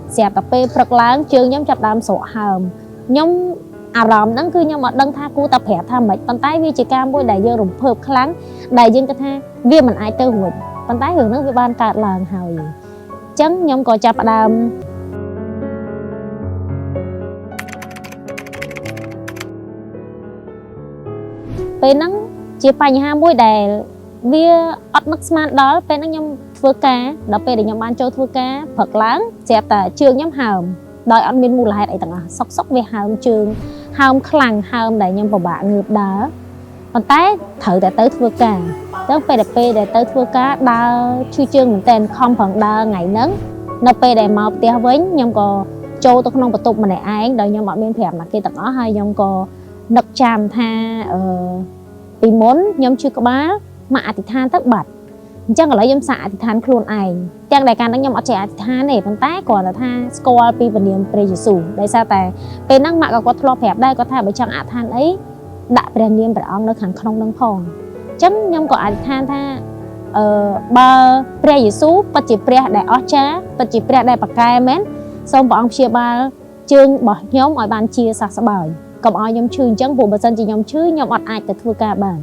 Xẹp tập pe phật láng chương nhóm chập đam sổ hầm nhóm ròm nắng cứ nhóm ở đăng tha cu tập hẹp tham mệt bàn tay vi chỉ cam bôi đại dương rụng phợp kháng đại dương cái tha vi mình ai tơ hụt bàn tay hưởng nước với ban cạn làng hào gì chấn nhóm có chập đam pe nắng chia bánh ha bôi đại vi ớt nước smart đó pe nắng nhóm thưa cá đó pe để nhóm ban châu thưa cá phật láng xẹp tại chương nhóm hầm đòi ăn miên mù lại tầng sóc sóc về hầm trường hầm khlang hầm đại nhâm vào bạn ngược đá còn tái thử tại tới thưa cả tới PDP để tới thưa cá đa chui chương mình tên không phần đa ngày nắng nó P để màu tia với nhâm có châu tôi không bật tục mà để ai đòi nhâm bọn miên phèm là kia tầng đó hay nhâm có nực chàm tha vì muốn nhâm chưa có bá mà thì than thất bật chẳng có lấy nhâm xạ thì than khuôn ảnh chẳng đại can đang nhâm ở trẻ thì than này bằng tái còn là tha score pi và niềm prejudice đây sao tại bên năng mạng có thlo phẹp đây có thể bởi chẳng than ấy đã bên niềm bởi ông nó khẳng không đang phòng chẳng nhâm có than tha ba prejudice bắt chỉ pre đại ở cha bắt chỉ pre đại bạc cai mến xong bọn ông chia ba chương bỏ nhóm ở bàn chia sạc bài còn ở nhóm chương chẳng vụ bà dân chỉ nhóm chứ nhóm ọt ai cả thua cả bản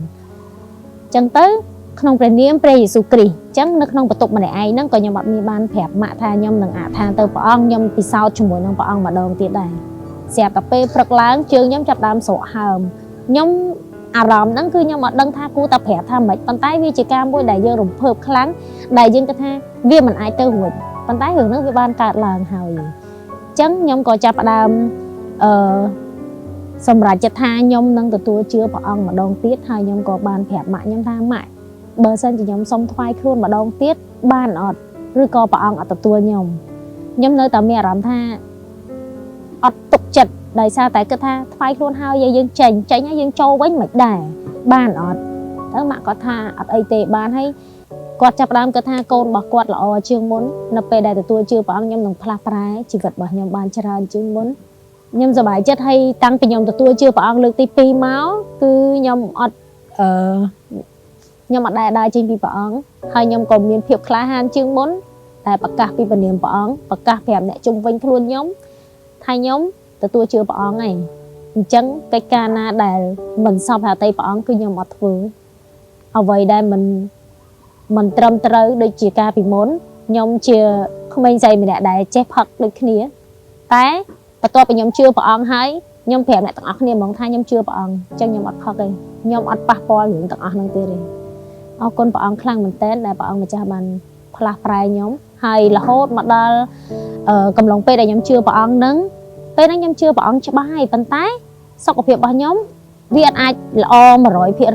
chẳng tới không phải niệm prejudice kri chẳng nó không bật tục mà để ai nó còn nhóm bọn mi ban phẹp mạ tha nhóm đừng than từ bọn ông nhóm vì sao chung với nhóm bọn ông mà đồng tiết đây xẹp tập pe phật láng chương nhóm chập đam sổ hầm nhóm ròm nó cứ nhóm bọn đăng tha cu tập hẹp tham mệt bàn tay vi chỉ cam bôi đại dương rụng phợp kháng đại dương cái tha vi mình ai tơ hụt bàn tay hưởng nước với ban cạn làng hào gì chẳng nhóm có chập đam xong rồi chật tha nhóm nâng từ tua chưa bọn ông mà đồng tiết hai nhóm có ban phẹp mạ nhóm tha mại bờ sân chỉ nhóm xong thoai khuôn mà đồng tiết ban ọt rồi có bọn ông ở từ tua nhóm nơi tao mẹ làm tha ọt tục chật đời sao tại cái tha thoai khuôn hai dây dương chành cháy nhá dương châu bánh mạch đài ban ọt đó mà có tha ọt ấy tệ ban hay quạt chập đam cái tha côn bỏ quạt là o chương muốn nập pe đại từ tua chưa bọn ông nhóm đồng pha prai chỉ vật bỏ nhóm ban chara chương muốn nhom giờ bài chất hay tăngពីខ្ញុំទទួលជឿព្រះអង្គលើកទី2មកគឺខ្ញុំអត់ខ្ញុំអត់ដែរចេញពីព្រះអង្គហើយខ្ញុំក៏មានភាពក្លាហានជាងមុនតែប្រកាសពីព្រះនាមព្រះអង្គប្រកាសប្រាប់អ្នកជុំវិញខ្លួនខ្ញុំថាខ្ញុំទទួលជឿព្រះអង្គហើយអញ្ចឹងកិច្ចការណាដែលមិនសពហត្ថីព្រះអង្គគឺខ្ញុំអត់ធ្វើអ្វីដែលមិនត្រឹមត្រូវដូចជាការពីមុនខ្ញុំជាក្មេងស្រីម្នាក់ដែលចេះផឹកដូចគ្នាតែបន្ទាប់ពីខ្ញុំជឿព្រះអង្គហើយខ្ញុំប្រាប់អ្នកទាំងអស់គ្នាហ្មងថាខ្ញុំជឿព្រះអង្គអញ្ចឹងខ្ញុំអត់ផឹកទេខ្ញុំអត់ប៉ះពាល់រឿងទាំងអស់ហ្នឹងទេអរគុណព្រះអង្គខ្លាំងមែនទែនដែលព្រះអង្គម្ចាស់បានផ្លាស់ប្រែខ្ញុំហើយរហូតមកដល់កំឡុងពេលដែលខ្ញុំជឿព្រះអង្គហ្នឹងពេលហ្នឹងខ្ញុំជឿព្រះអង្គច្បាស់ហើយប៉ុន្តែសុខភាពរបស់ខ្ញុំវាអាចល្អ 100%ទេ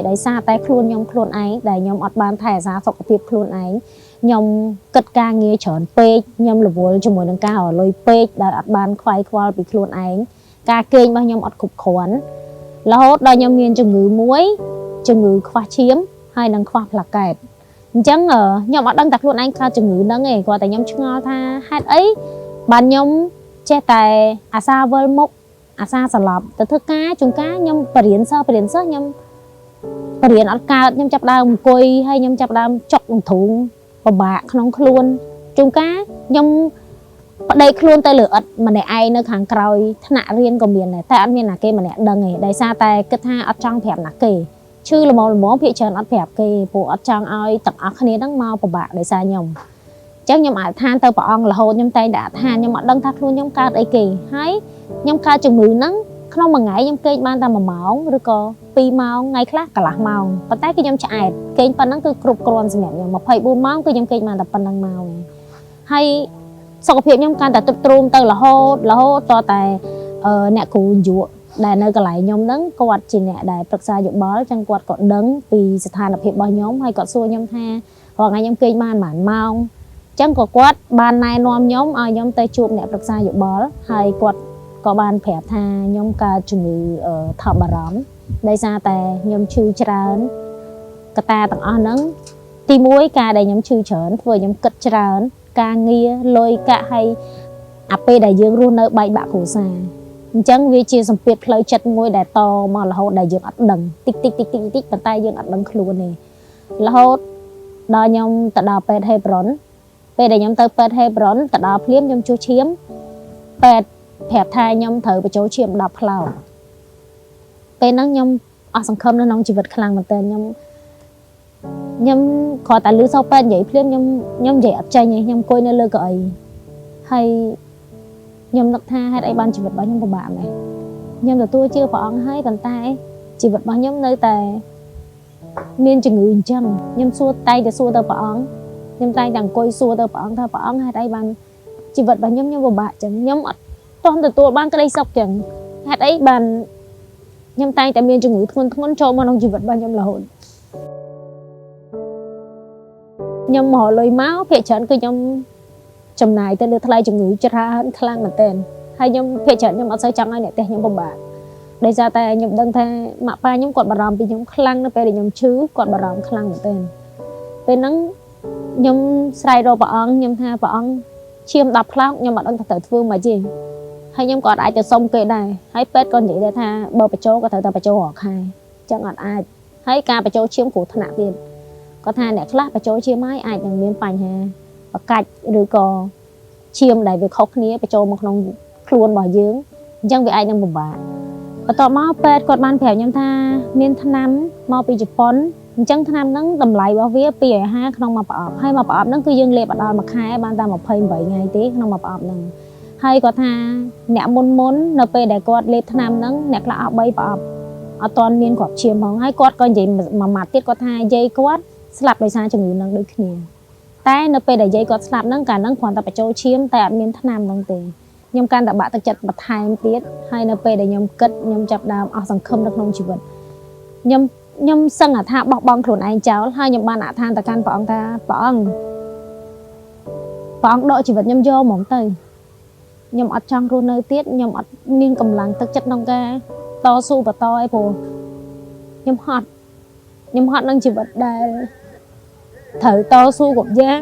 ដោយសារតែខ្លួនខ្ញុំខ្លួនឯងដែលខ្ញុំអត់បានថែរក្សាសុខភាពខ្លួនឯងខ្ញុំគិតការងារច្រើនពេកខ្ញុំរវល់ជាមួយនឹងការរលុយពេកដែលអត់បានខ្វាយខ្វល់ពីខ្លួនឯងការគេងរបស់ខ្ញុំអត់គ្រប់គ្រាន់រហូតដល់ខ្ញុំមានជំងឺមួយជំងឺខ្វះឈាមហើយនិងខ្វះផ្លាកែតអញ្ចឹងខ្ញុំអត់ដឹងតែខ្លួនឯងកើតជំងឺហ្នឹងទេគាត់តែខ្ញុំឆ្ងល់ថាហេតុអីបានខ្ញុំចេះតែអាសាវិលមុខអាសាសន្លប់ទៅធ្វើការជួនកាលខ្ញុំបរៀនសិស្សខ្ញុំបរៀនអត់កើតខ្ញុំចាប់ដើមអង្គុយហើយខ្ញុំចាប់ដើមចុកអង្ធូងពិបាកក្នុងខ្លួនជួនកាលខ្ញុំប្តីខ្លួនទៅលើអត់ម្នាក់ឯងនៅខាងក្រោយថ្នាក់រៀនក៏មានដែរតែអត់មានណាគេម្នាក់ដឹងទេដោយសារតែគិតថាអត់ចង់ប្រាប់ណាគេឈឺល្មមភាគច្រើនអត់ប្រាប់គេព្រោះអត់ចង់ឲ្យទាំងអស់គ្នាហ្នឹងមកពិបាកដោយសារខ្ញុំអញ្ចឹងខ្ញុំអាចថាទៅព្រះអង្គរហូតខ្ញុំតែងតែថាខ្ញុំអត់ដឹងថាខ្លួនខ្ញុំកើតអីគេហើយខ្ញុំកើតជំងឺហ្នឹងក្នុងមួយថ្ងៃខ្ញុំគេងបានតែ1ម៉ោងឬក៏2ម៉ោងថ្ងៃខ្លះកន្លះម៉ោងប៉ុន្តែគឺខ្ញុំឆ្អែតគេងប៉ុណ្ណឹងគឺគ្រប់គ្រាន់សម្រាប់ខ្ញុំ24ម៉ោងគឺខ្ញុំគេងបានតែប៉ុណ្ណឹងមកហើយសុខភាពខ្ញុំកាន់តែទ្រុឌទ្រោមទៅរហូតតតែអ្នកគ្រូយុដែលនៅកន្លែងខ្ញុំហ្នឹងគាត់ជាអ្នកដែលប្រឹក្សាយោបល់ចឹងគាត់ក៏ដឹងពីស្ថានភាពរបស់ខ្ញុំហើយគាត់សួរខ្ញុំថារាល់ថ្ងៃខ្ញុំគេងបានប៉ុន្មានម៉ោងចឹងក៏គាត់បានណែនាំខ្ញុំឲ្យខ្ញុំទៅជួបអ្នកប្រឹក្សាយោបល់ហើយគាត់ក៏បានប្រាប់ថាខ្ញុំកើតជំងឺថប់បារម្ភដោយសារតែខ្ញុំឈឺច្រើនកត្តាទាំងអស់ហ្នឹងទី1ការដែលខ្ញុំឈឺច្រើនធ្វើឲ្យខ្ញុំគិតច្រើនការងារលុយកាក់ហើយអាពេលដែលយើងរស់នៅបែកបាក់គ្រួសារអញ្ចឹងវាជាសម្ពាធផ្លូវចិត្តមួយដែលតមករហូតដែលយើងអត់ដឹងតិចប៉ុន្តែយើងអត់ដឹងខ្លួនទេរហូតដល់ខ្ញុំទៅដល់ពេទ្យហេប្រុន ពេលដែលខ្ញុំទៅពេទ្យ Hebron ទៅដល់ភ្លាមខ្ញុំជួសឈាមពេទ្យប្រាប់ថាខ្ញុំត្រូវបញ្ចូលឈាម10ផ្លោកពេលហ្នឹងខ្ញុំអស់សង្ឃឹមនៅក្នុងជីវិតខ្លាំងមែនតើខ្ញុំគ្រាន់តែលឺសោពេទ្យនិយាយភ្លាមខ្ញុំនិយាយអត់ចេញទេខ្ញុំអង្គុយនៅលើកៅអីហើយខ្ញុំនឹកថាហេតុអីបានជីវិតរបស់ខ្ញុំពិបាកមែនខ្ញុំទទួលជឿព្រះអង្គហើយប៉ុន្តែជីវិតរបស់ខ្ញុំនៅតែមានជំងឺអញ្ចឹងខ្ញុំតែងតែសួរទៅព្រះអង្គខ្ញុំតែងតែអង្គុយសួរទៅព្រះអង្គថាព្រះអង្គហេតុអីបានជីវិតរបស់ខ្ញុំពិបាកអញ្ចឹងខ្ញុំអត់ទាន់ទទួលបានក្តីសុខអញ្ចឹងហេតុអីបានខ្ញុំតែងតែមានជំងឺធ្ងន់ធ្ងរចូលមកក្នុងជីវិតរបស់ខ្ញុំរហូតខ្ញុំមករលុយមកភាគច្រើនគឺខ្ញុំចំណាយទៅលើថ្លៃជំងឺច្រើនខ្លាំងមែនទែនហើយខ្ញុំភាគច្រើនខ្ញុំអត់សូវចង់ឲ្យអ្នកផ្ទះខ្ញុំពិបាកដោយសារតែខ្ញុំដឹងថាម៉ាក់ប៉ាខ្ញុំគាត់បារម្ភពីខ្ញុំខ្លាំងនៅពេលដែលខ្ញុំឈឺគាត់បារម្ភខ្លាំងមែនទែនពេលហ្នឹងខ្ញុំស្រែករកព្រះអង្គខ្ញុំថាព្រះអង្គឈាម10ផ្លោកខ្ញុំអត់ដឹងថាត្រូវធ្វើម៉េចទេហើយខ្ញុំក៏អាចទៅសុំគេដែរហើយពេទ្យក៏និយាយដែរថាបើបញ្ចូលក៏ត្រូវតែបញ្ចូលរាល់ខែអញ្ចឹងអត់អាចហើយការបញ្ចូលឈាមគ្រោះថ្នាក់ទៀតគាត់ថាអ្នកខ្លះបញ្ចូលឈាមហើយអាចនឹងមានបញ្ហាបកាច់ឬក៏ឈាមដែលវាខុសគ្នាបញ្ចូលមកក្នុងខ្លួនរបស់យើងអញ្ចឹងវាអាចនឹងពិបាកបន្ទាប់មកពេទ្យគាត់បានប្រាប់ខ្ញុំថាមានថ្នាំមកពីជប៉ុនអញ្ចឹងថ្នាំហ្នឹងតម្លៃរបស់វា250ក្នុងមួយប្រអប់ហើយមួយប្រអប់ហ្នឹងគឺយើងលេបដល់មួយខែបានតែ28ថ្ងៃទេក្នុងមួយប្រអប់ហ្នឹងហើយគាត់ថាអ្នកមុននៅពេលដែលគាត់លេបថ្នាំហ្នឹងអ្នកខ្លះអស់3ប្រអប់អត់ទាន់មានគ្រាប់ឈាមផងហើយគាត់ក៏និយាយមួយម៉ាត់ទៀតគាត់ថាយាយគាត់ស្លាប់ដោយសារជំងឺហ្នឹងដូចគ្នាតែនៅពេលដែលយាយគាត់ស្លាប់ហ្នឹងកាលហ្នឹងគ្រាន់តែបញ្ចូលឈាមតែអត់មានថ្នាំហ្នឹងទេខ្ញុំកាន់តែបាក់ទឹកចិត្តបន្ថែមទៀតហើយនៅពេលដែលខ្ញុំគិតខ្ញុំចាប់ដើមអស់សង្ឃឹមនៅក្នុងជីវិតខ្ញុំសឹងថាបោះបង់ខ្លួនឯងចោលហើយខ្ញុំបានអធិដ្ឋានទៅកាន់ព្រះអង្គថាព្រះអង្គដកជីវិតខ្ញុំយកហ្មងទៅខ្ញុំអត់ចង់រស់នៅទៀតខ្ញុំអត់មានកម្លាំងទឹកចិត្តក្នុងការតស៊ូបន្តឯព្រោះខ្ញុំហត់នឹងជីវិតដែលត្រូវតស៊ូគ្រប់យ៉ាង